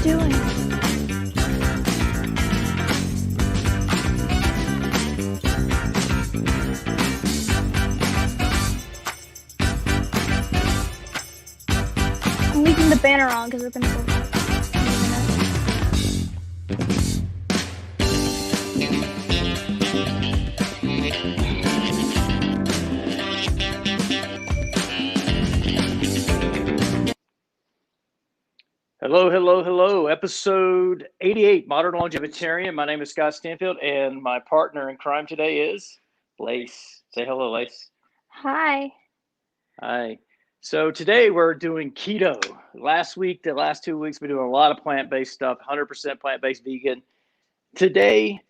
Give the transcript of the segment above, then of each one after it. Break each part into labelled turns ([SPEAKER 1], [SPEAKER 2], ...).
[SPEAKER 1] doing? I'm leaving the banner on because it's been so hot.
[SPEAKER 2] Hello, hello, hello. Episode 88, Modern Longevitarian. My name is Scott Stanfield, and my partner in crime today is Lace. Say hello, Lace.
[SPEAKER 1] Hi.
[SPEAKER 2] Hi. So today we're doing keto. Last week, the last 2 weeks, we've been doing a lot of plant-based stuff, 100% plant-based vegan. Today,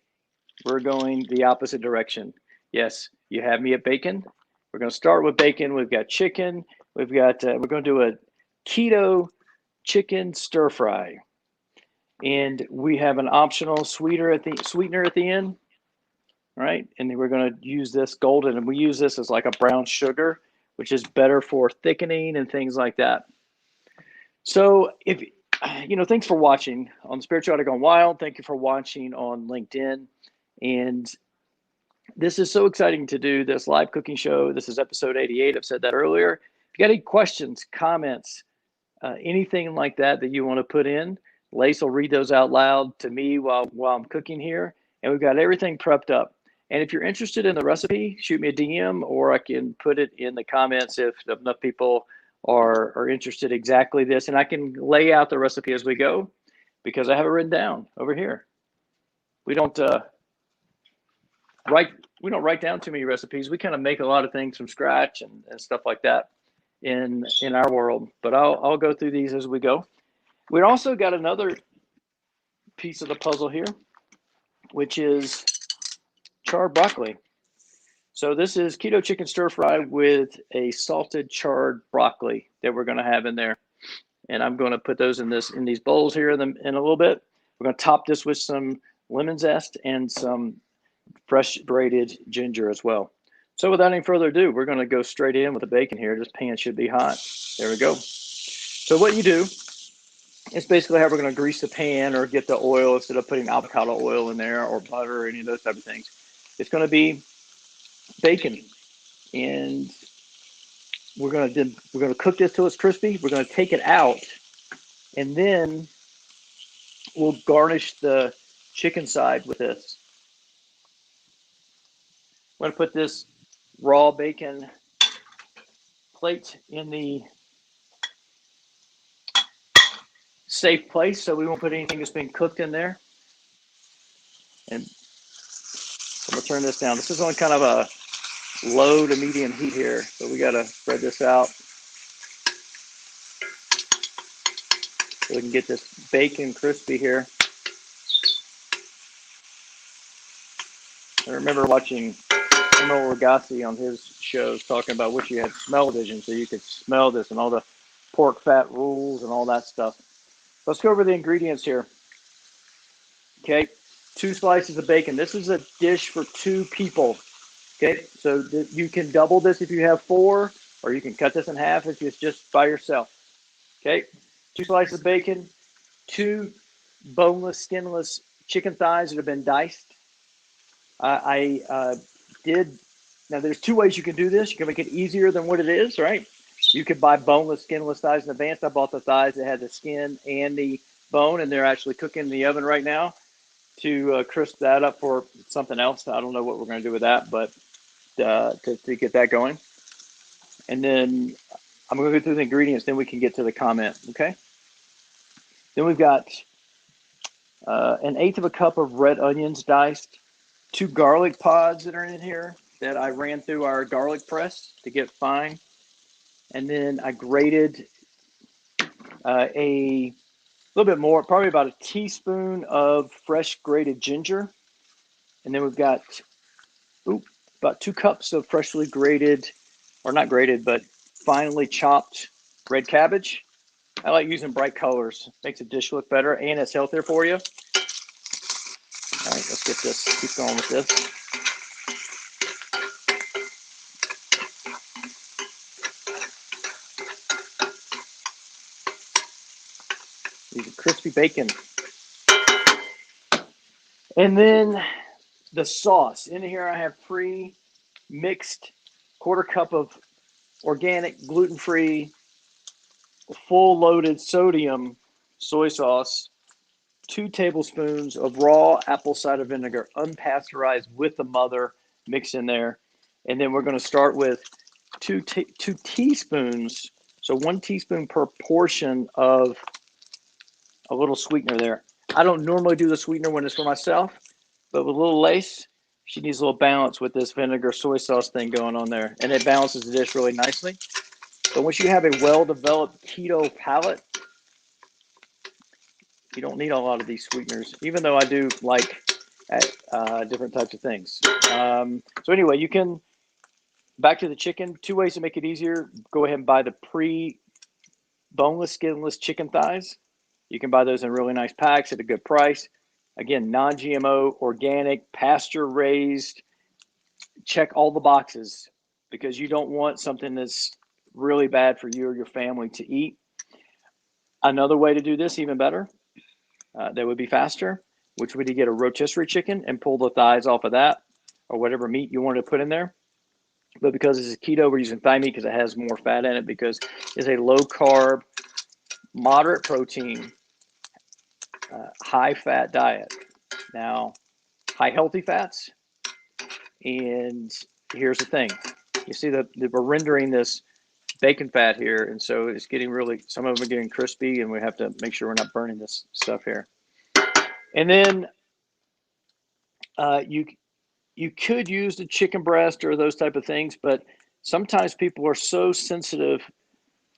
[SPEAKER 2] we're going the opposite direction. Yes, you have me at bacon. We're going to start with bacon. We've got chicken. We're going to do a keto chicken stir fry, and we have an optional sweetener at the end, right? And then we're going to use this golden, and we use this as like a brown sugar, which is better for thickening and things like that. So if thanks for watching on Spirituality Gone Wild. Thank you for watching on LinkedIn, and this is so exciting to do this live cooking show. This is episode 88. I've said that earlier. If you got any questions, comments, anything like that you want to put in, Lace will read those out loud to me while I'm cooking here. And we've got everything prepped up. And if you're interested in the recipe, shoot me a DM, or I can put it in the comments if enough people are interested exactly this. And I can lay out the recipe as we go because I have it written down over here. We don't write down too many recipes. We kind of make a lot of things from scratch and stuff like that in our world, but I'll go through these as we go. We also got another piece of the puzzle here, which is charred broccoli. So this is keto chicken stir fry with a salted charred broccoli that we're going to have in there, and I'm going to put those in these bowls here in a little bit. We're going to top this with some lemon zest and some fresh grated ginger as well. So without any further ado, we're going to go straight in with the bacon here. This pan should be hot. There we go. So what you do is basically how we're going to grease the pan or get the oil instead of putting avocado oil in there or butter or any of those type of things. It's going to be bacon, and we're going to cook this till it's crispy. We're going to take it out, and then we'll garnish the chicken side with this. I'm going to put this raw bacon plate in the safe place so we won't put anything that's been cooked in there. And I'm going to turn this down. This is on kind of a low to medium heat here, so we got to spread this out so we can get this bacon crispy here. I remember watching Emil Lagasse on his shows talking about wish you had smell-o-vision so you could smell this and all the pork fat rules and all that stuff. Let's go over the ingredients here. Okay, 2 slices of bacon. This is a dish for 2 people. Okay, so you can double this if you have 4, or you can cut this in half if it's just by yourself. Okay, 2 slices of bacon, 2 boneless, skinless chicken thighs that have been diced. Now there's 2 ways you can do this. You can make it easier than what it is, right? You could buy boneless, skinless thighs in advance. I bought the thighs that had the skin and the bone, and they're actually cooking in the oven right now to crisp that up for something else. I don't know what we're going to do with that, but to get that going. And then I'm going to go through the ingredients, then we can get to the comment, okay? Then we've got 1/8 of a cup of red onions diced, 2 garlic pods that are in here that I ran through our garlic press to get fine. And then I grated a little bit more, probably about a teaspoon of fresh grated ginger. And then we've got about 2 cups of freshly grated, or not grated, but finely chopped red cabbage. I like using bright colors. Makes a dish look better, and it's healthier for you. All right, let's get this, keep going with this. These are crispy bacon. And then the sauce. In here I have pre-mixed quarter cup of organic, gluten-free, full-loaded sodium soy sauce, 2 tablespoons of raw apple cider vinegar, unpasteurized with the mother, mix in there. And then we're going to start with two teaspoons, so 1 teaspoon per portion of a little sweetener there. I don't normally do the sweetener when it's for myself, but with a little Lace, she needs a little balance with this vinegar soy sauce thing going on there. And it balances the dish really nicely. But once you have a well-developed keto palate, you don't need a lot of these sweeteners, even though I do like different types of things. So anyway, you can, back to the chicken, 2 ways to make it easier. Go ahead and buy the pre-boneless, skinless chicken thighs. You can buy those in really nice packs at a good price. Again, non-GMO, organic, pasture-raised. Check all the boxes because you don't want something that's really bad for you or your family to eat. Another way to do this, even better, that would be faster, which would be to get a rotisserie chicken and pull the thighs off of that or whatever meat you want to put in there. But because it's a keto, we're using thigh meat because it has more fat in it because it's a low-carb, moderate protein, high-fat diet. Now, high healthy fats, and here's the thing. You see that we're rendering this bacon fat here, and so it's getting really, some of them are getting crispy, and we have to make sure we're not burning this stuff here. And then you could use the chicken breast or those type of things, but sometimes people are so sensitive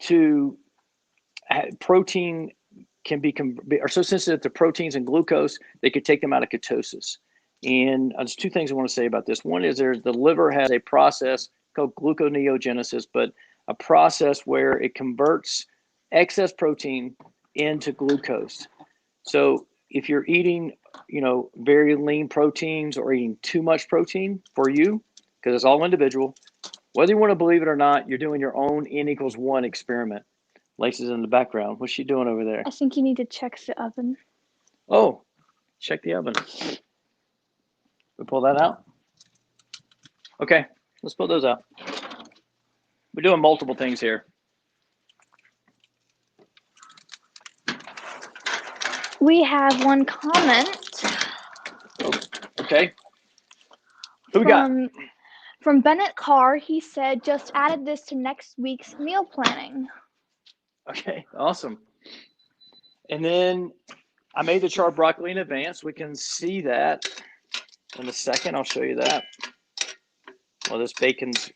[SPEAKER 2] to protein are so sensitive to proteins and glucose, they could take them out of ketosis. And there's 2 things I want to say about this. One is the liver has a process called gluconeogenesis, but a process where it converts excess protein into glucose. So if you're eating, very lean proteins or eating too much protein for you, because it's all individual, whether you want to believe it or not, you're doing your own N=1 experiment. Lace is in the background. What's she doing over there?
[SPEAKER 1] I think you need to check the oven.
[SPEAKER 2] Oh, check the oven. We pull that out? Okay, let's pull those out. We're doing multiple things here.
[SPEAKER 1] We have one comment.
[SPEAKER 2] Oh, okay. Who we got?
[SPEAKER 1] From Bennett Carr. He said, just added this to next week's meal planning.
[SPEAKER 2] Okay, awesome. And then I made the charred broccoli in advance. We can see that in a second. I'll show you that. Well, this bacon's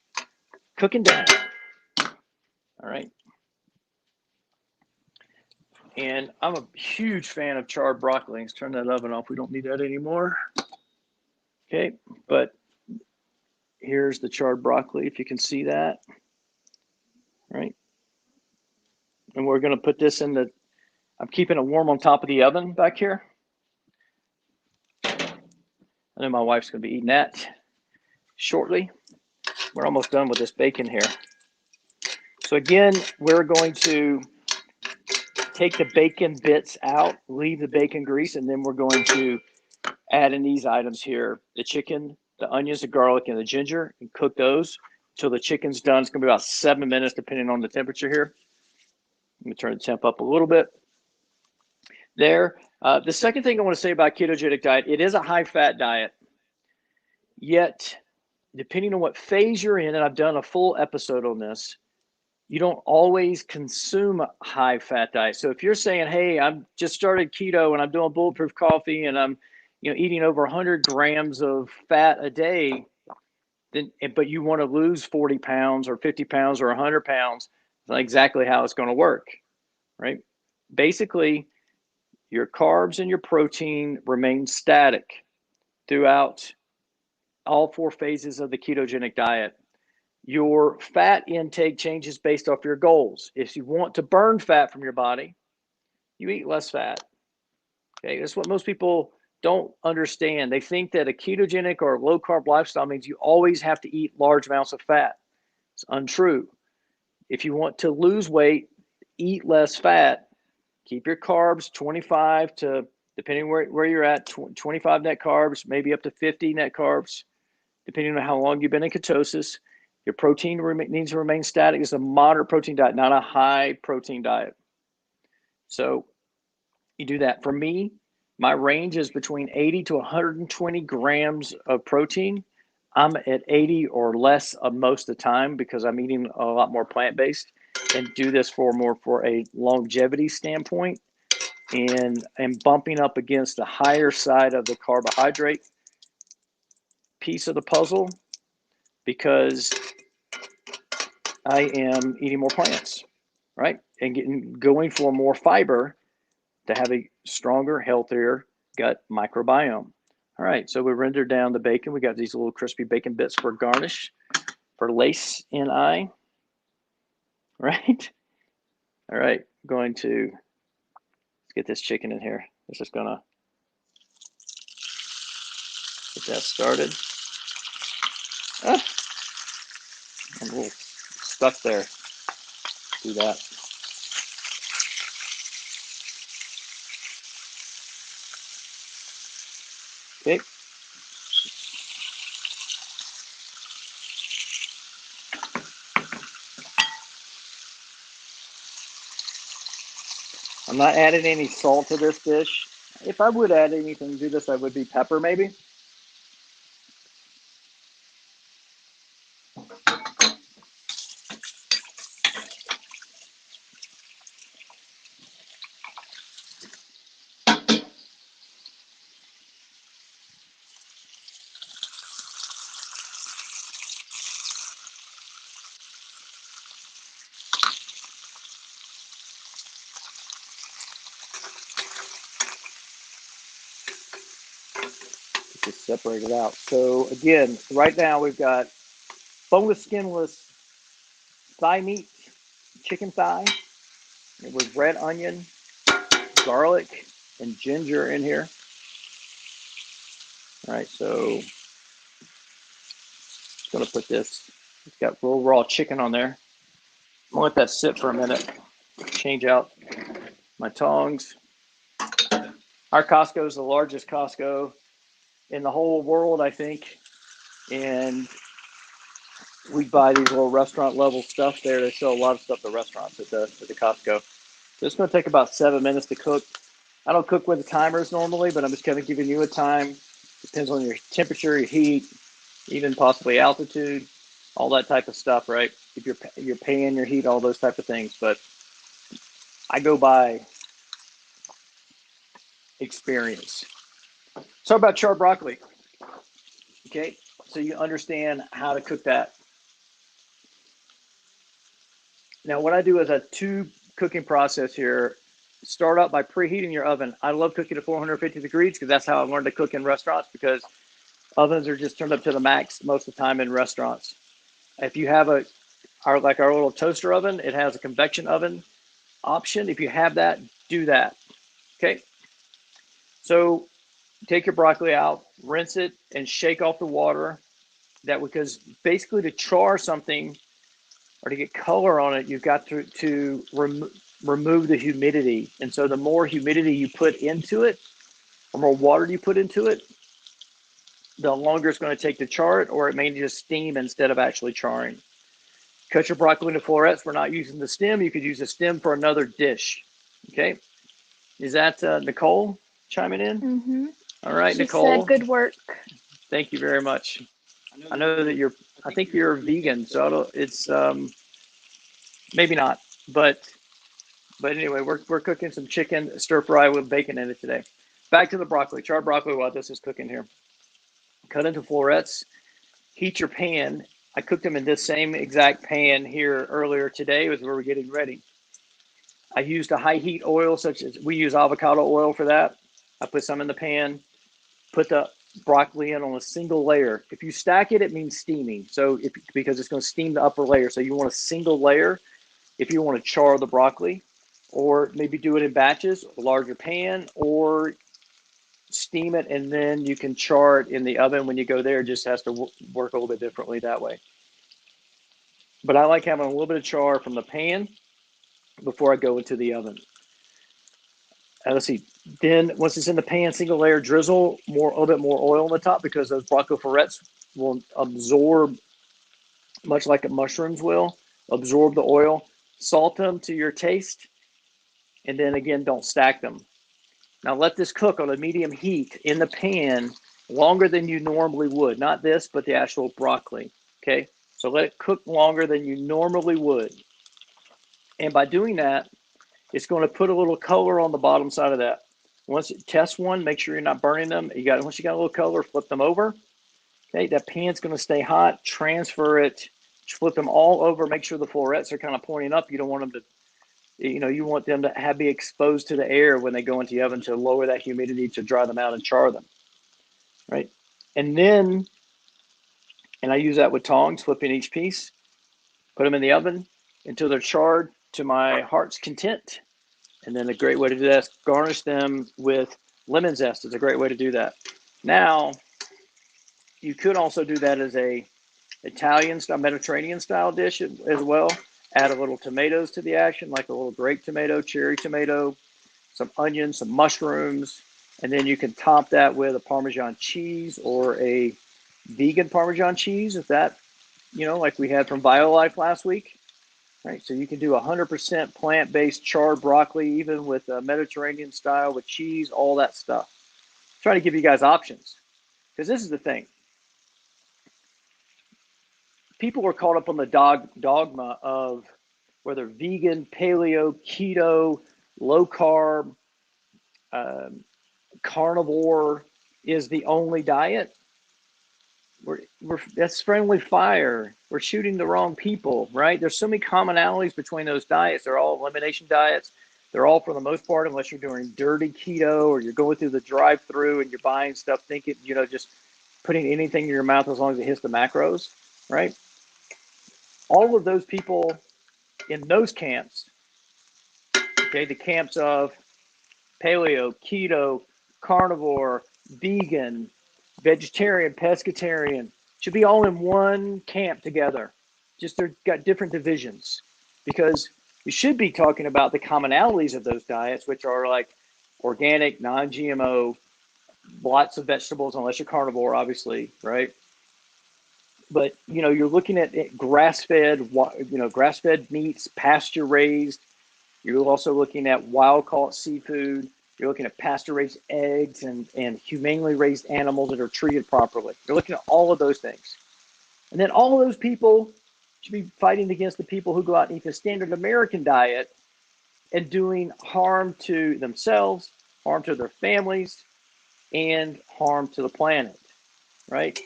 [SPEAKER 2] cooking down. All right. And I'm a huge fan of charred broccoli. Let's turn that oven off. We don't need that anymore. Okay, but here's the charred broccoli, if you can see that. All right. And we're going to put this in I'm keeping it warm on top of the oven back here. I know my wife's going to be eating that shortly. We're almost done with this bacon here. So again, we're going to take the bacon bits out, leave the bacon grease, and then we're going to add in these items here, the chicken, the onions, the garlic, and the ginger, and cook those until the chicken's done. It's going to be about 7 minutes, depending on the temperature here. Let me turn the temp up a little bit. There. The second thing I want to say about ketogenic diet, it is a high-fat diet, yet depending on what phase you're in, and I've done a full episode on this, you don't always consume a high-fat diet. So if you're saying, hey, I've just started keto and I'm doing bulletproof coffee and I'm eating over 100 grams of fat a day, but you want to lose 40 pounds or 50 pounds or 100 pounds, that's not exactly how it's going to work, right? Basically, your carbs and your protein remain static throughout all 4 phases of the ketogenic diet. Your fat intake changes based off your goals. If you want to burn fat from your body, you eat less fat. Okay, that's what most people don't understand. They think that a ketogenic or low carb lifestyle means you always have to eat large amounts of fat. It's untrue. If you want to lose weight, eat less fat, Keep your carbs 25 to, depending where you're at, 25 net carbs, maybe up to 50 net carbs, depending on how long you've been in ketosis. Your protein needs to remain static. It's a moderate protein diet, not a high protein diet. So you do that. For me, my range is between 80 to 120 grams of protein. I'm at 80 or less of most of the time because I'm eating a lot more plant-based, and do this for a longevity standpoint, and am bumping up against the higher side of the carbohydrate piece of the puzzle because I am eating more plants, right? And going for more fiber to have a stronger, healthier gut microbiome. All right, so we rendered down the bacon. We got these little crispy bacon bits for garnish, for Lace and I, right? All right, going to, let's get this chicken in here. This is gonna get that started. Ah, I'm a little stuck there. Do that. Okay. I'm not adding any salt to this dish. If I would add anything to this, I would be pepper maybe. Just separate it out. So again, right now we've got boneless, skinless thigh meat, chicken thigh. It was red onion, garlic, and ginger in here. All right, so just gonna put this. It's got real raw chicken on there. I'm gonna let that sit for a minute. Change out my tongs. Our Costco is the largest Costco in the whole world, I think, and we buy these little restaurant level stuff there. They sell a lot of stuff at restaurants at the Costco. So it's going to take about 7 minutes to cook. I don't cook with the timers normally, but I'm just kind of giving you a time. Depends on your temperature, your heat, even possibly altitude, all that type of stuff, right? If your pan, your heat, all those type of things. But I go by experience. So about charred broccoli. Okay, so you understand how to cook that. Now, what I do is a two cooking process here. Start out by preheating your oven. I love cooking at 450 degrees because that's how I learned to cook in restaurants, because ovens are just turned up to the max most of the time in restaurants. If you have our little toaster oven, it has a convection oven option. If you have that, do that. Okay. So take your broccoli out, rinse it, and shake off the water. Because basically to char something or to get color on it, you've got to remove the humidity. And so the more humidity you put into it, or more water you put into it, the longer it's going to take to char it, or it may just steam instead of actually charring. Cut your broccoli into florets. We're not using the stem. You could use the stem for another dish. Okay. Is that Nicole chiming in?
[SPEAKER 1] Mm-hmm.
[SPEAKER 2] All right,
[SPEAKER 1] She
[SPEAKER 2] Nicole.
[SPEAKER 1] said good work.
[SPEAKER 2] Thank you very much. I know that I think you're vegan, so it's maybe not, but anyway, we're cooking some chicken stir fry with bacon in it today. Back to the broccoli, charred broccoli while this is cooking here. Cut into florets, heat your pan. I cooked them in this same exact pan here earlier today as we were getting ready. I used a high heat oil, such as we use avocado oil for that. I put some in the pan, put the broccoli in on a single layer. If you stack it, it means steaming. So because it's going to steam the upper layer. So you want a single layer if you want to char the broccoli, or maybe do it in batches, a larger pan, or steam it and then you can char it in the oven when you go there. It just has to work a little bit differently that way. But I like having a little bit of char from the pan before I go into the oven. let's see. Then once it's in the pan, single layer, drizzle a little bit more oil on the top because those broccoli florets will absorb, much like mushrooms will, absorb the oil. Salt them to your taste, and then again, don't stack them. Now let this cook on a medium heat in the pan longer than you normally would. Not this, but the actual broccoli. Okay, so let it cook longer than you normally would. And by doing that, it's going to put a little color on the bottom side of that. Once it tests one, make sure you're not burning them. Once you got a little color, flip them over. Okay, that pan's going to stay hot. Transfer it, flip them all over. Make sure the florets are kind of pointing up. You don't want them to, you want them to be exposed to the air when they go into the oven to lower that humidity to dry them out and char them. Right, and then, I use that with tongs, flipping each piece. Put them in the oven until they're charred to my heart's content. And then a great way to do that is garnish them with lemon zest. Is a great way to do that. Now, you could also do that as a Italian style, Mediterranean style dish as well. Add a little tomatoes to the action, like a little grape tomato, cherry tomato, some onions, some mushrooms, and then you can top that with a Parmesan cheese or a vegan Parmesan cheese, if that, like we had from BioLife last week. Right, so you can do 100% plant-based charred broccoli, even with Mediterranean style with cheese, all that stuff. Trying to give you guys options, because this is the thing. People are caught up on the dogma of whether vegan, paleo, keto, low carb, carnivore is the only diet. That's friendly fire. We're shooting the wrong people, right? There's so many commonalities between those diets. They're all elimination diets. They're all, for the most part, unless you're doing dirty keto or you're going through the drive-through and you're buying stuff thinking, just putting anything in your mouth as long as it hits the macros, right? All of those people in those camps, okay, the camps of paleo, keto, carnivore, vegan, vegetarian, pescatarian, should be all in one camp together. Just they've got different divisions, because we should be talking about the commonalities of those diets, which are like organic, non-GMO, lots of vegetables, unless you're carnivore, obviously, right? But you're looking at grass-fed, grass-fed meats, pasture-raised. You're also looking at wild-caught seafood. You're looking at pasture-raised eggs and humanely raised animals that are treated properly. You're looking at all of those things. And then all of those people should be fighting against the people who go out and eat the standard American diet and doing harm to themselves, harm to their families, and harm to the planet, right?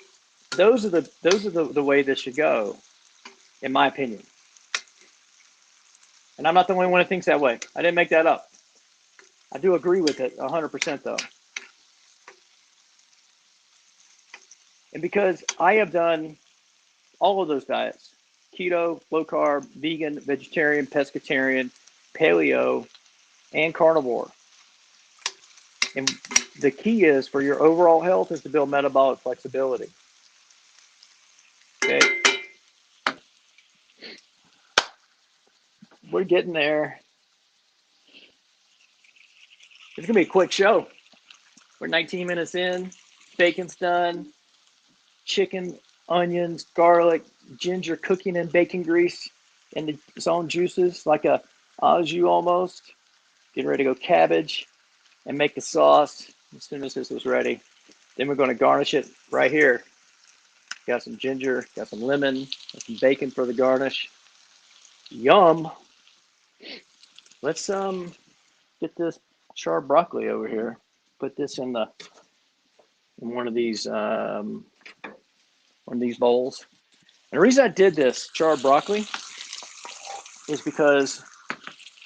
[SPEAKER 2] Those are the way this should go, in my opinion. And I'm not the only one that thinks that way. I didn't make that up. I do agree with it 100% though. And because I have done all of those diets, keto, low carb, vegan, vegetarian, pescatarian, paleo, and carnivore. And the key is for your overall health is to build metabolic flexibility. Okay. We're getting there. It's going to be a quick show. We're 19 minutes in. Bacon's done. Chicken, onions, garlic, ginger cooking in bacon grease and its own juices, like a au jus almost. Getting ready to go cabbage and make the sauce as soon as this is ready. Then we're going to garnish it right here. Got some ginger, got some lemon, got some bacon for the garnish. Yum. Let's get this charred broccoli over here. Put this in one of these bowls. And the reason I did this charred broccoli is because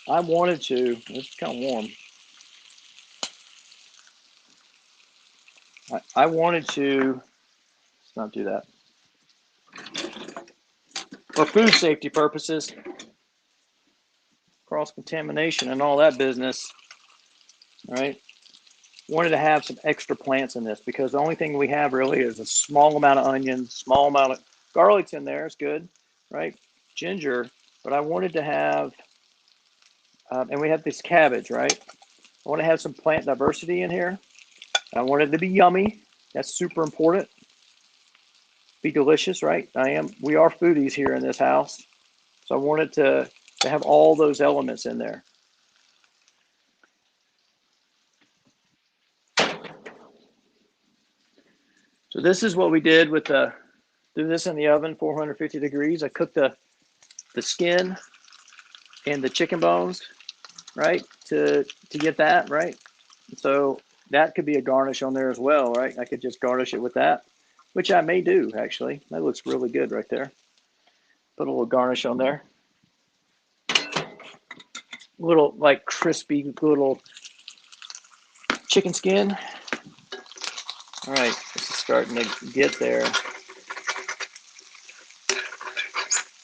[SPEAKER 2] I wanted to. It's kind of warm. I wanted to. Let's not do that. For food safety purposes, cross-contamination and all that business, right? Wanted to have some extra plants in this because the only thing we have really is a small amount of onions, small amount of garlic's in there. It's good, right? Ginger, but I wanted to have, and we have this cabbage, right? I want to have some plant diversity in here. I want it to be yummy. That's super important. Be delicious, right? We are foodies here in this house. So I want it to have all those elements in there. So this is what we did with do this in the oven, 450 degrees. I cooked the skin and the chicken bones, right, to get that, right? So that could be a garnish on there as well, right? I could just garnish it with that, which I may do, actually. That looks really good right there. Put a little garnish on there. Little, like, crispy little chicken skin. All right, this is starting to get there.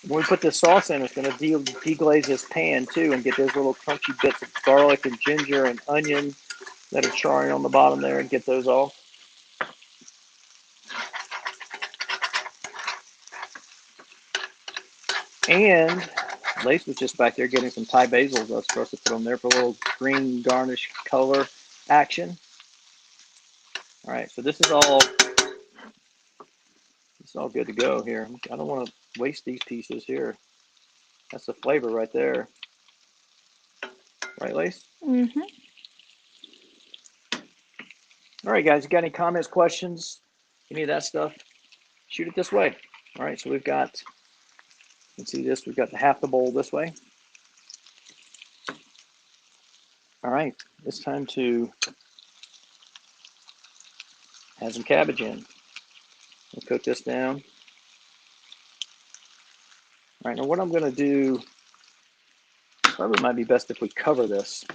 [SPEAKER 2] When we put this sauce in, it's going to deglaze this pan too and get those little crunchy bits of garlic and ginger and onion that are charring on the bottom there and get those off. And Lace was just back there getting some Thai basils I was supposed to put on there for a little green garnish color action. All right, so this is all good to go here. I don't want to waste these pieces here. That's the flavor right there. Right, Lace?
[SPEAKER 1] Mm-hmm.
[SPEAKER 2] All right, guys, you got any comments, questions, any of that stuff? Shoot it this way. All right, so we've got, let's see this, we've got half the bowl this way. All right, it's time to add some cabbage in. We'll cook this down. All right, now what I'm going to do, probably might be best if we cover this,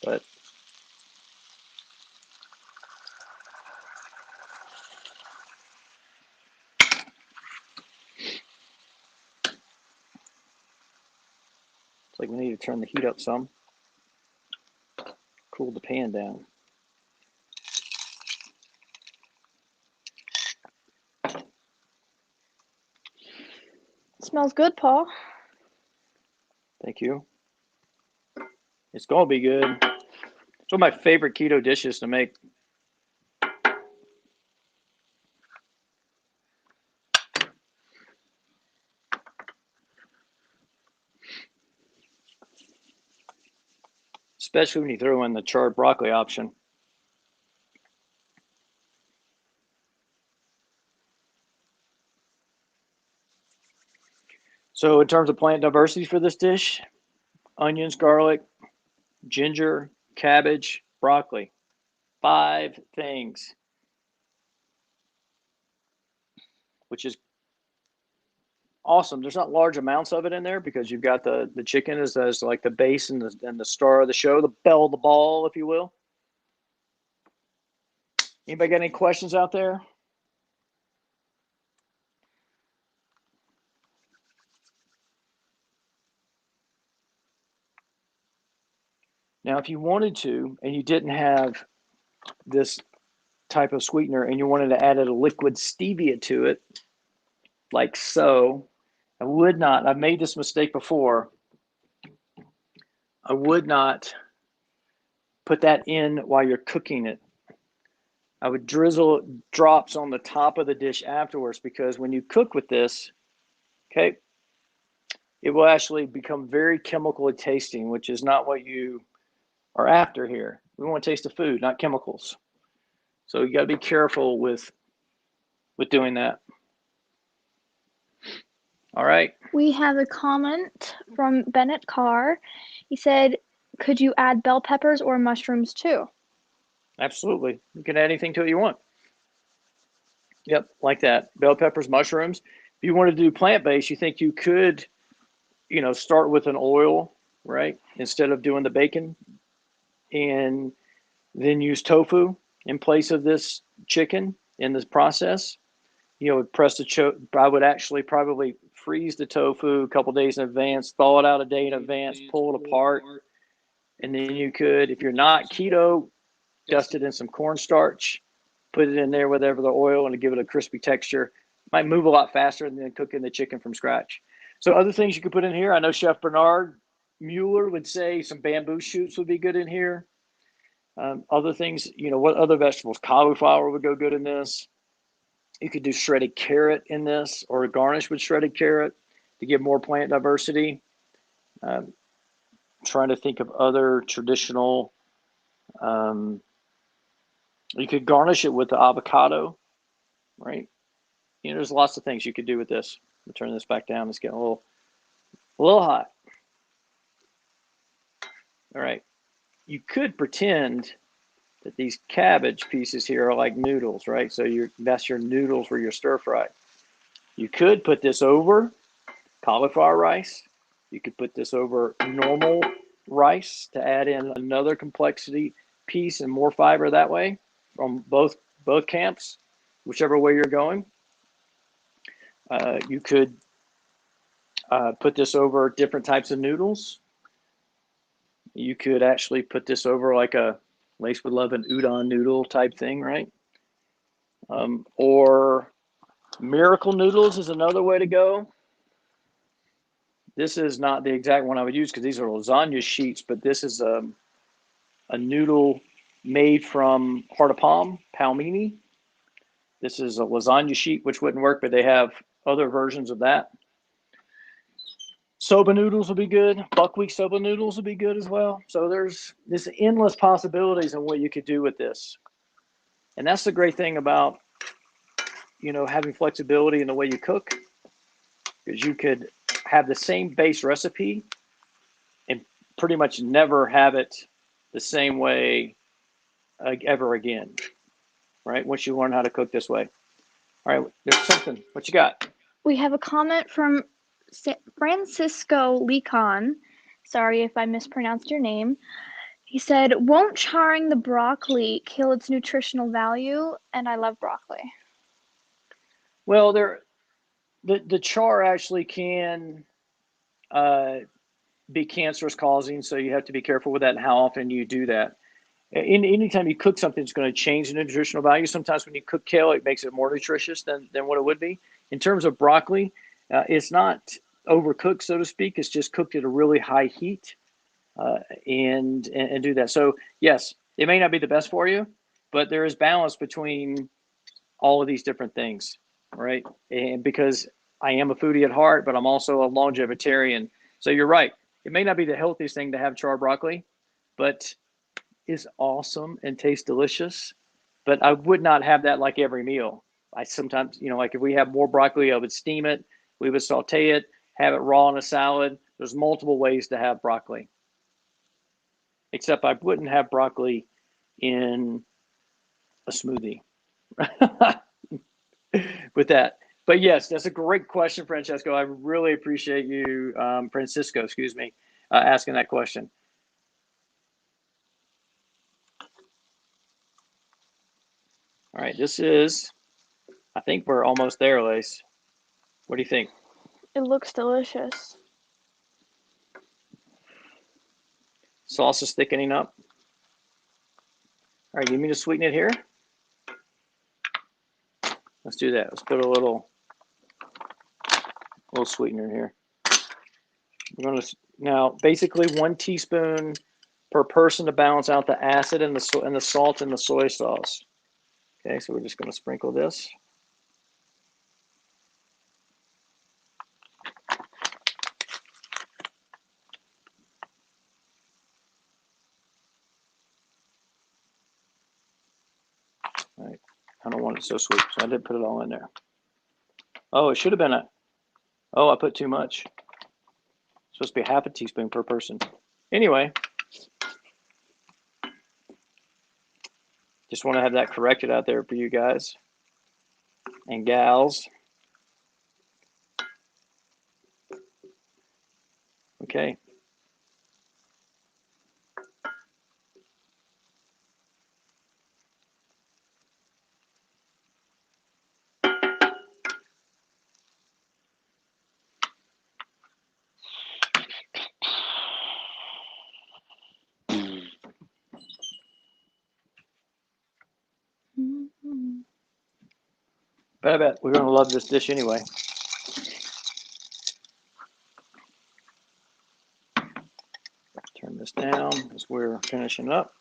[SPEAKER 2] but it's like we need to turn the heat up some, cool the pan down.
[SPEAKER 1] Smells good, Paul.
[SPEAKER 2] Thank you. It's going to be good. It's one of my favorite keto dishes to make. Especially when you throw in the charred broccoli option. So in terms of plant diversity for this dish, onions, garlic, ginger, cabbage, broccoli. 5 things, which is awesome. There's not large amounts of it in there because you've got the chicken as like the base and the star of the show, the belle of the ball, if you will. Anybody got any questions out there? Now, if you wanted to, and you didn't have this type of sweetener, and you wanted to add a liquid stevia to it, like so, I would not. I've made this mistake before. I would not put that in while you're cooking it. I would drizzle drops on the top of the dish afterwards because when you cook with this, okay, it will actually become very chemically tasting, which is not what you are after here. We want to taste the food, not chemicals. So you got to be careful with doing that. All right.
[SPEAKER 1] We have a comment from Bennett Carr. He said, could you add bell peppers or mushrooms too?
[SPEAKER 2] Absolutely. You can add anything to it you want. Yep, like that. Bell peppers, mushrooms. If you want to do plant-based, you think you could, start with an oil, right? Instead of doing the bacon, and then use tofu in place of this chicken in this process. Press I would actually probably freeze the tofu a couple days in advance, thaw it out a day in advance, pull it apart. And then you could, if you're not keto, dust it in some cornstarch, put it in there with the oil and give it a crispy texture. Might move a lot faster than cooking the chicken from scratch. So other things you could put in here, I know Chef Bernard Mueller would say some bamboo shoots would be good in here. Other things, what other vegetables? Cauliflower would go good in this. You could do shredded carrot in this, or garnish with shredded carrot to give more plant diversity. Trying to think of other traditional. You could garnish it with the avocado, right? There's lots of things you could do with this. I'll turn this back down. It's getting a little hot. All right. You could pretend that these cabbage pieces here are like noodles, right? So that's your noodles for your stir fry. You could put this over cauliflower rice. You could put this over normal rice to add in another complexity piece and more fiber that way from both camps, whichever way you're going. You could put this over different types of noodles. You could actually put this over like a Lace would love an udon noodle type thing, right? Or miracle noodles is another way to go. This is not the exact one I would use because these are lasagna sheets, but this is a noodle made from heart of palm, palmini. This is a lasagna sheet, which wouldn't work, but they have other versions of that. Soba noodles would be good. Buckwheat soba noodles would be good as well. So there's endless possibilities on what you could do with this. And that's the great thing about, having flexibility in the way you cook, because you could have the same base recipe and pretty much never have it the same way ever again, right? Once you learn how to cook this way. All right, there's something. What you got?
[SPEAKER 1] We have a comment from Francisco Lecon. Sorry if I mispronounced your name. He said, "Won't charring the broccoli kill its nutritional value?" And I love broccoli.
[SPEAKER 2] Well, the char actually can be cancerous causing, so you have to be careful with that and how often you do that. Anytime you cook something, it's going to change the nutritional value. Sometimes when you cook kale, it makes it more nutritious than what it would be. In terms of broccoli, it's not overcooked, so to speak. It's just cooked at a really high heat and do that. So yes, it may not be the best for you, but there is balance between all of these different things, right? And because I am a foodie at heart, but I'm also a longevitarian. So you're right. It may not be the healthiest thing to have char broccoli, but is awesome and tastes delicious. But I would not have that like every meal. I sometimes, like if we have more broccoli, I would steam it. We would saute it, have it raw in a salad. There's multiple ways to have broccoli. Except I wouldn't have broccoli in a smoothie with that. But yes, that's a great question, Francesco. I really appreciate you, Francisco, excuse me, asking that question. All right, I think we're almost there, Lace. What do you think?
[SPEAKER 1] It looks delicious.
[SPEAKER 2] Sauce is thickening up. All right, you need me to sweeten it here? Let's do that. Let's put a little sweetener here. We're going to now basically 1 teaspoon per person to balance out the acid and the salt in the soy sauce. Okay, so we're just going to sprinkle this. All right, I don't want it so sweet, so I did put it all in there. Oh, it should have been I put too much. It's supposed to be half a teaspoon per person. Anyway, just want to have that corrected out there for you guys and gals. Okay. But I bet we're going to love this dish anyway. Turn this down as we're finishing up.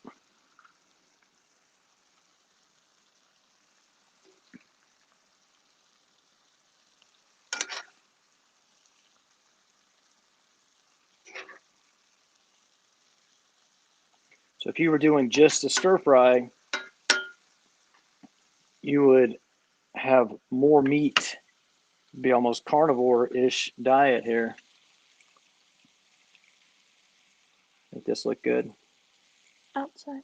[SPEAKER 2] So if you were doing just a stir fry, you would have more meat, be almost carnivore-ish diet here. Make this look good.
[SPEAKER 1] Outside.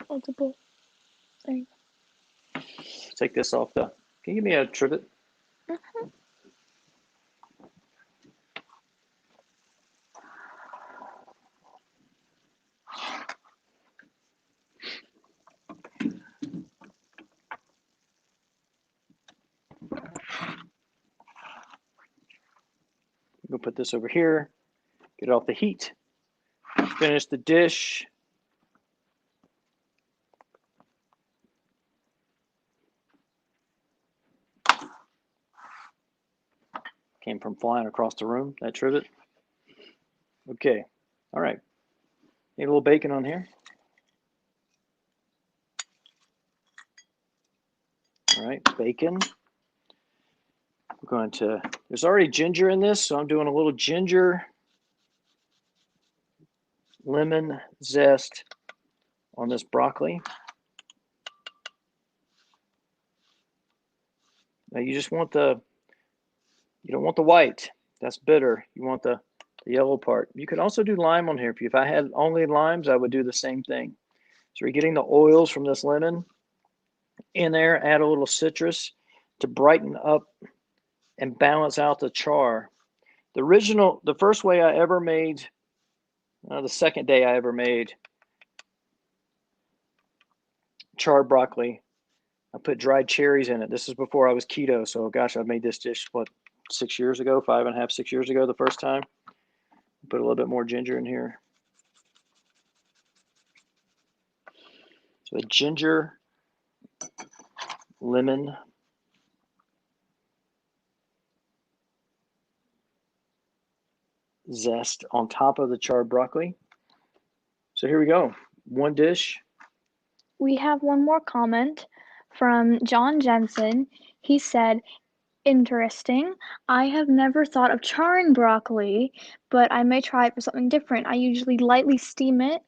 [SPEAKER 1] Hold the bowl. There you
[SPEAKER 2] Take this off the. Can you give me a trivet?
[SPEAKER 1] go.
[SPEAKER 2] We'll put this over here. Get it off the heat. Finish the dish. Came from flying across the room, that trivet. Okay, all right. Need a little bacon on here. All right, bacon. We're going to, there's already ginger in this, so I'm doing a little ginger, lemon zest on this broccoli. Now you just want the, you don't want the white. That's bitter. You want the yellow part. You could also do lime on here. If I had only limes, I would do the same thing. So you're getting the oils from this lemon in there. Add a little citrus to brighten up and balance out the char. The first way I ever made, the second day I ever made charred broccoli, I put dried cherries in it. This is before I was keto. So gosh, I made this dish, what, 6 years ago, 5.5, 6 years ago, the first time. Put a little bit more ginger in here. So a ginger, lemon, zest on top of the charred broccoli. So here we go. One dish.
[SPEAKER 1] We have one more comment from John Jensen. He said, interesting. I have never thought of charring broccoli, but I may try it for something different. I usually lightly steam it.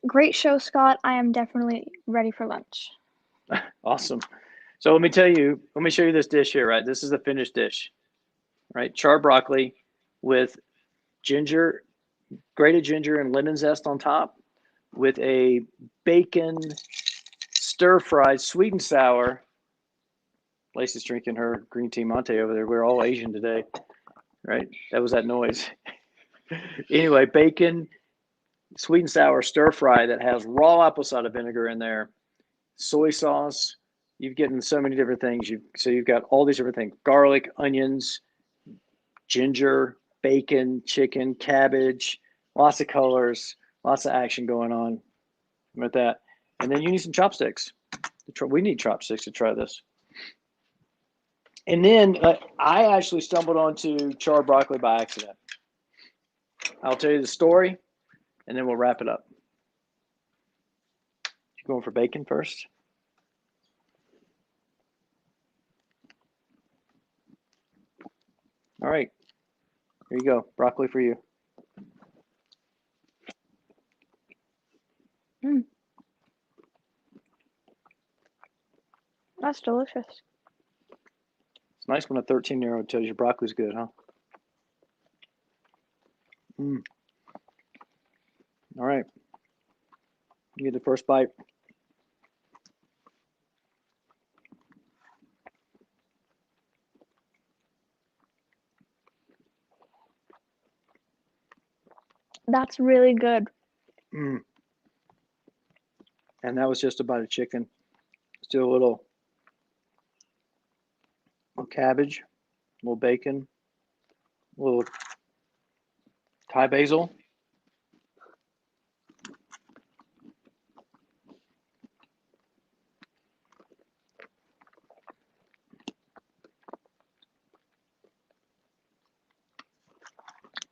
[SPEAKER 1] Great show, Scott. I am definitely ready for lunch.
[SPEAKER 2] Awesome. So let me show you this dish here, right? This is the finished dish, right? Charred broccoli with ginger, grated ginger and lemon zest on top with a bacon stir-fried sweet and sour. Lacey's drinking her green tea Monte over there. We're all Asian today, right? That was that noise. Anyway, bacon, sweet and sour stir-fry that has raw apple cider vinegar in there, soy sauce. You've gotten so many different things. You've got all these different things: garlic, onions, ginger, bacon, chicken, cabbage, lots of colors, lots of action going on with that. And then you need some chopsticks. We need chopsticks to try this. And then I actually stumbled onto charred broccoli by accident. I'll tell you the story, and then we'll wrap it up. You going for bacon first? All right. Here you go. Broccoli for you.
[SPEAKER 1] That's delicious.
[SPEAKER 2] It's nice when a 13-year-old tells you broccoli's good, huh? All right. You get the first bite.
[SPEAKER 1] That's really good.
[SPEAKER 2] And that was just a bite of chicken. Still a little cabbage, a little bacon, a little Thai basil.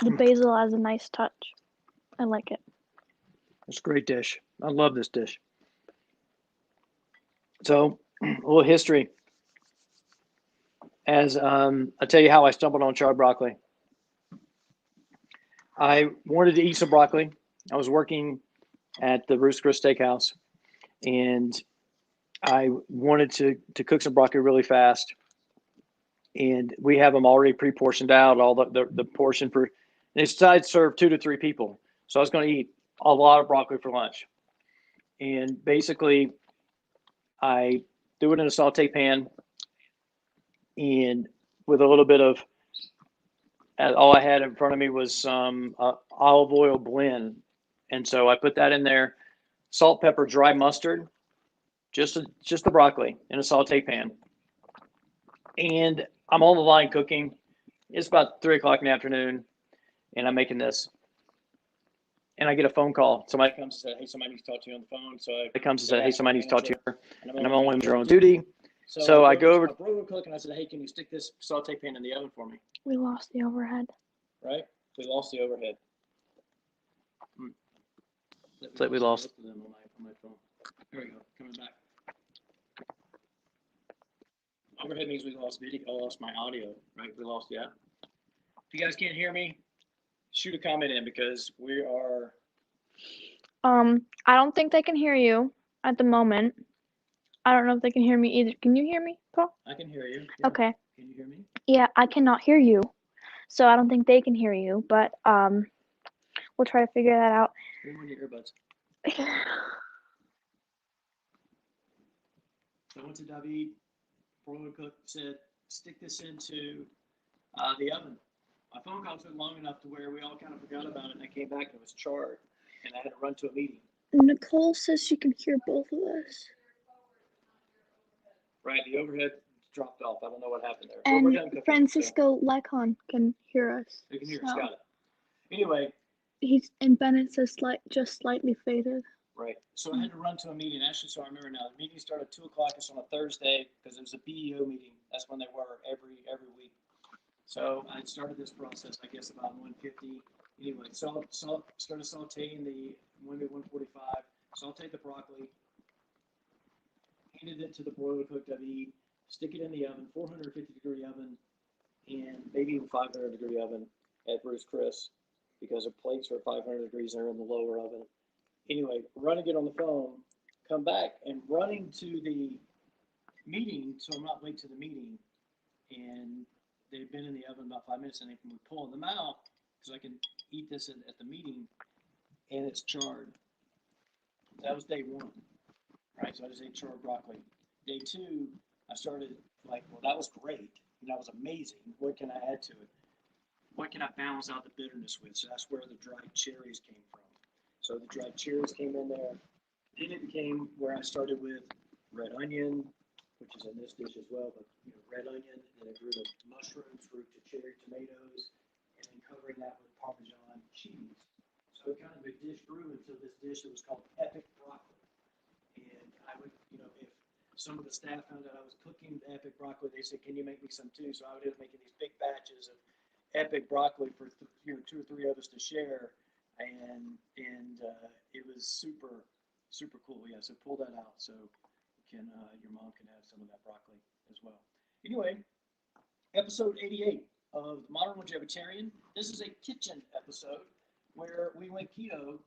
[SPEAKER 1] The basil has a nice touch. I like it.
[SPEAKER 2] It's a great dish. I love this dish. So, a little history. As I'll tell you how I stumbled on charred broccoli. I wanted to eat some broccoli. I was working at the Roost Chris Steakhouse, and I wanted to cook some broccoli really fast. And we have them already pre-portioned out, all the portion for, and it's decided to serve 2 to 3 people. So I was going to eat a lot of broccoli for lunch. And basically, I threw it in a saute pan, and with a little bit of, all I had in front of me was some olive oil blend. And so I put that in there, salt, pepper, dry mustard, just the broccoli in a saute pan. And I'm on the line cooking. It's about 3 o'clock in the afternoon, and I'm making this. And I get a phone call. Somebody comes and says, "Hey, somebody needs to talk to you on the phone." So I comes and said, "Hey, somebody needs to talk to you," and I'm on manager on duty. So I go over to my broiler cook and I said, "Hey, can you stick this saute pan in the oven for me?"
[SPEAKER 1] We lost the overhead.
[SPEAKER 2] Right? We lost the overhead. It's like we lost them on my phone. There we go. Coming back. Overhead means we lost video. I lost my audio. Right? We lost. Yeah. If you guys can't hear me, shoot a comment in because we are.
[SPEAKER 1] I don't think they can hear you at the moment. I don't know if they can hear me either. Can you hear me, Paul?
[SPEAKER 2] I can hear you. Yeah.
[SPEAKER 1] Okay.
[SPEAKER 2] Can you hear me?
[SPEAKER 1] Yeah, I cannot hear you. So I don't think they can hear you, but we'll try to figure that out.
[SPEAKER 2] Bring on your earbuds. So I went to David, broiler cook, said, stick this into the oven. My phone call took long enough to where we all kind of forgot about it, and I came back and it was charred, and I had to run to a meeting.
[SPEAKER 1] Nicole says she can hear both of us.
[SPEAKER 2] Right, the overhead dropped off. I don't know what happened there.
[SPEAKER 1] And Francisco Lycon can hear us.
[SPEAKER 2] They can hear us, got it. Anyway.
[SPEAKER 1] And Bennett says just slightly faded.
[SPEAKER 2] Right. So I had to run to a meeting. Actually, so I remember now. The meeting started at 2 o'clock. It's on a Thursday because it was a BEO meeting. That's when they were every week. So I started this process, I guess, about 1:50. Anyway, started sauteing the 1:45. Sauteed the broccoli. Handed it to the broiler cook David. Stick it in the oven, 450-degree oven, and maybe even 500-degree oven at Bruce Chris because the plates are 500 degrees. They're in the lower oven. Anyway, running it on the phone, come back and running to the meeting, so I'm not late to the meeting. And they've been in the oven about 5 minutes, and we're pulling them out so I can eat this at the meeting, and it's charred. That was day 1, right? So I just ate charred broccoli. Day 2, I started like, well, that was great. That was amazing. What can I add to it? What can I balance out the bitterness with? So that's where the dried cherries came from. So the dried cherries came in there. Then it became where I started with red onion, which is in this dish as well, but red onion, and it grew to mushrooms, grew to cherry tomatoes, and then covering that with Parmesan cheese. So kind of a dish grew into this dish that was called epic broccoli. And I would, if some of the staff found out I was cooking the epic broccoli, they said, "Can you make me some too?" So I would end up making these big batches of epic broccoli for 2 or 3 of us to share. And it was super cool. Yeah, so pull that out so your mom can have some of that broccoli as well. Anyway, episode 88 of Modern Longevitarian. This is a kitchen episode where we went keto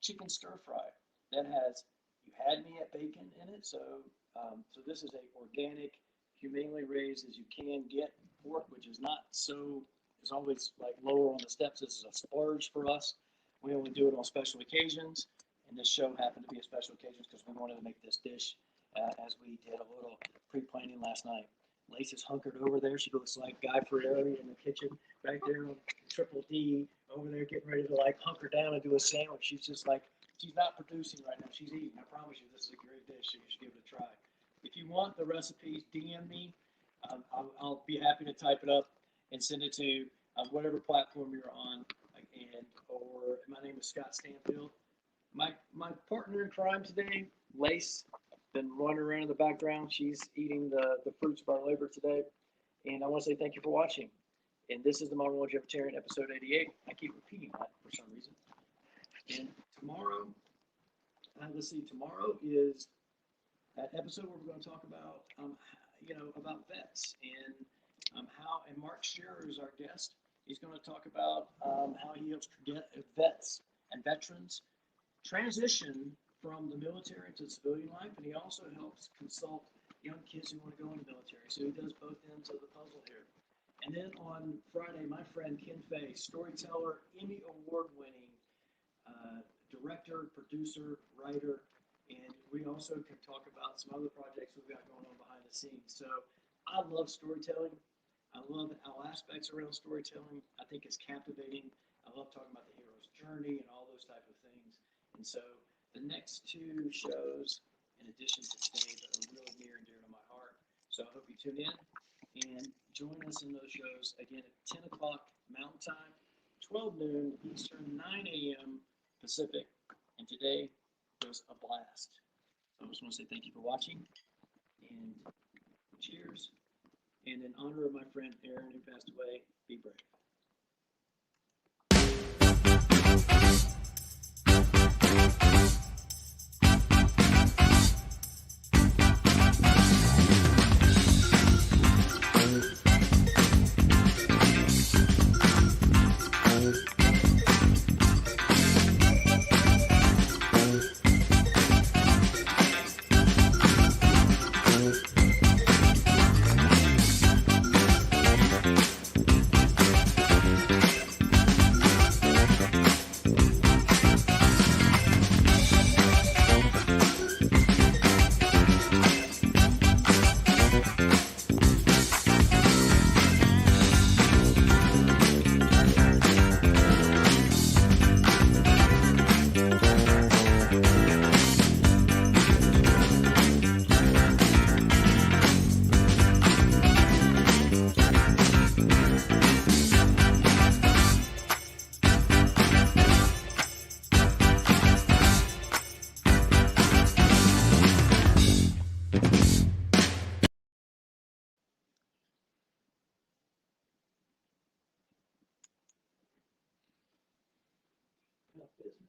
[SPEAKER 2] chicken stir fry that has you had me at bacon in it. So this is a organic, humanely raised as you can get pork, which is not so. It's always like lower on the steps. This is a splurge for us. We only do it on special occasions, and this show happened to be a special occasion because we wanted to make this dish as we did a little pre-planning last night. Lacey's hunkered over there. She looks like Guy Fieri in the kitchen right there on Triple D over there getting ready to like hunker down and do a sandwich. She's just like, she's not producing right now. She's eating. I promise you this is a great dish, so you should give it a try. If you want the recipes, DM me. I'll be happy to type it up and send it to whatever platform you're on. Or my name is Scott Stanfield. My partner in crime today, Lace, been running around in the background. She's eating the fruits of our labor today. And I want to say thank you for watching. And this is the Modern Longevitarian episode 88. I keep repeating that for some reason. And tomorrow, tomorrow is that episode where we're going to talk about, about vets and and Mark Shearer is our guest. He's going to talk about how he helps vets and veterans transition from the military to civilian life, and he also helps consult young kids who want to go into the military. So he does both ends of the puzzle here. And then on Friday, my friend Ken Fay, storyteller, Emmy Award-winning director, producer, writer, and we also can talk about some other projects we've got going on behind the scenes. So I love storytelling. I love all aspects around storytelling. I think it's captivating. I love talking about the hero's journey and all those type of things. And so the next two shows, in addition to today's, are really near and dear to my heart. So I hope you tune in and join us in those shows again at 10 o'clock Mountain Time, 12 noon Eastern, 9 a.m. Pacific. And today was a blast. So I just want to say thank you for watching and cheers. And in honor of my friend Aaron who passed away, be brave.